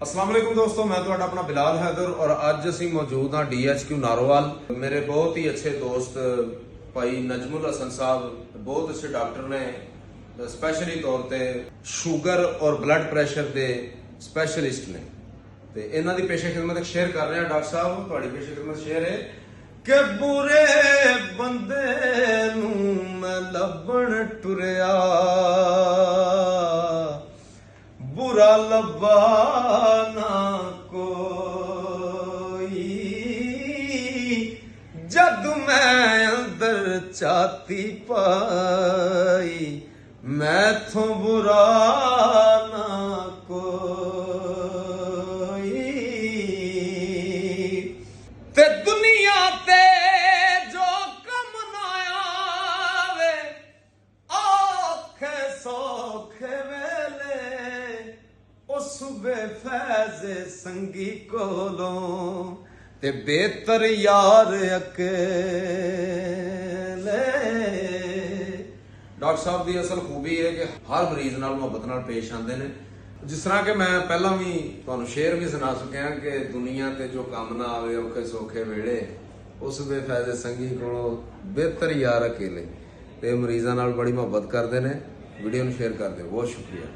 अस्सलाम वालेकुम दोस्तों, मैं ਤੁਹਾਡਾ ਆਪਣਾ ਬਿਲਾਲ ਹੈਦਰ ਔਰ ਅੱਜ ਅਸੀਂ ਮੌਜੂਦ ਹਾਂ DHQ ਨਾਰੋਵਾਲ। ਮੇਰੇ ਬਹੁਤ ਹੀ ਅੱਛੇ ਦੋਸਤ ਭਾਈ ਨਜਮੁਲ ਹਸਨ ਸਾਹਿਬ ਬਹੁਤ ਅੱਛੇ ਡਾਕਟਰ ਨੇ, ਸਪੈਸ਼ਲੀ ਤੌਰ ਤੇ ਸ਼ੂਗਰ ਔਰ ਬਲੱਡ ਪ੍ਰੈਸ਼ਰ ਦੇ ਸਪੈਸ਼ਲਿਸਟ ਨੇ ਤੇ ਇਹਨਾਂ ਦੀ ਪੇਸ਼ੇ ਖਿਦਮਤ ਸ਼ੇਅਰ ਕਰ ਰਹੇ ਹਾਂ। ਡਾਕਟਰ ਸਾਹਿਬ ਤੁਹਾਡੀ ਪੇਸ਼ੇ ਖਿਦਮਤ ਸ਼ੇਅਰ ਹੈ ਕਿ ਬੁਰੇ ਬੰਦੇ ਨੂੰ ਮੈਂ ਲੱਭਣ ਟੁਰਿਆ, बुरा लब्बा ना कोई, जद मैं अंदर चाहती पाई मैथों बुरा ना कोई। ते दुनिया ते जो कम ना आवे औखे सौखे वेले सुबह फैज़े संगी कोलों ते बेहतर यार अकेले। डॉक्टर साहब की असल खूबी है कि हर मरीज नाल मुहब्बत नाल पेश आते हैं। जिस तरह के मैं पहला भी तुहानू शेर भी सुना चुकिया कि दुनिया ते जो काम ना आवे औखे सौखे वेले उस बेफैज़े संगी कोलों बेहतर यार अकेले। ते मरीज़ां नाल बड़ी मुहब्बत करते हैं। वीडियो नूं शेयर कर दो, बहुत शुक्रिया।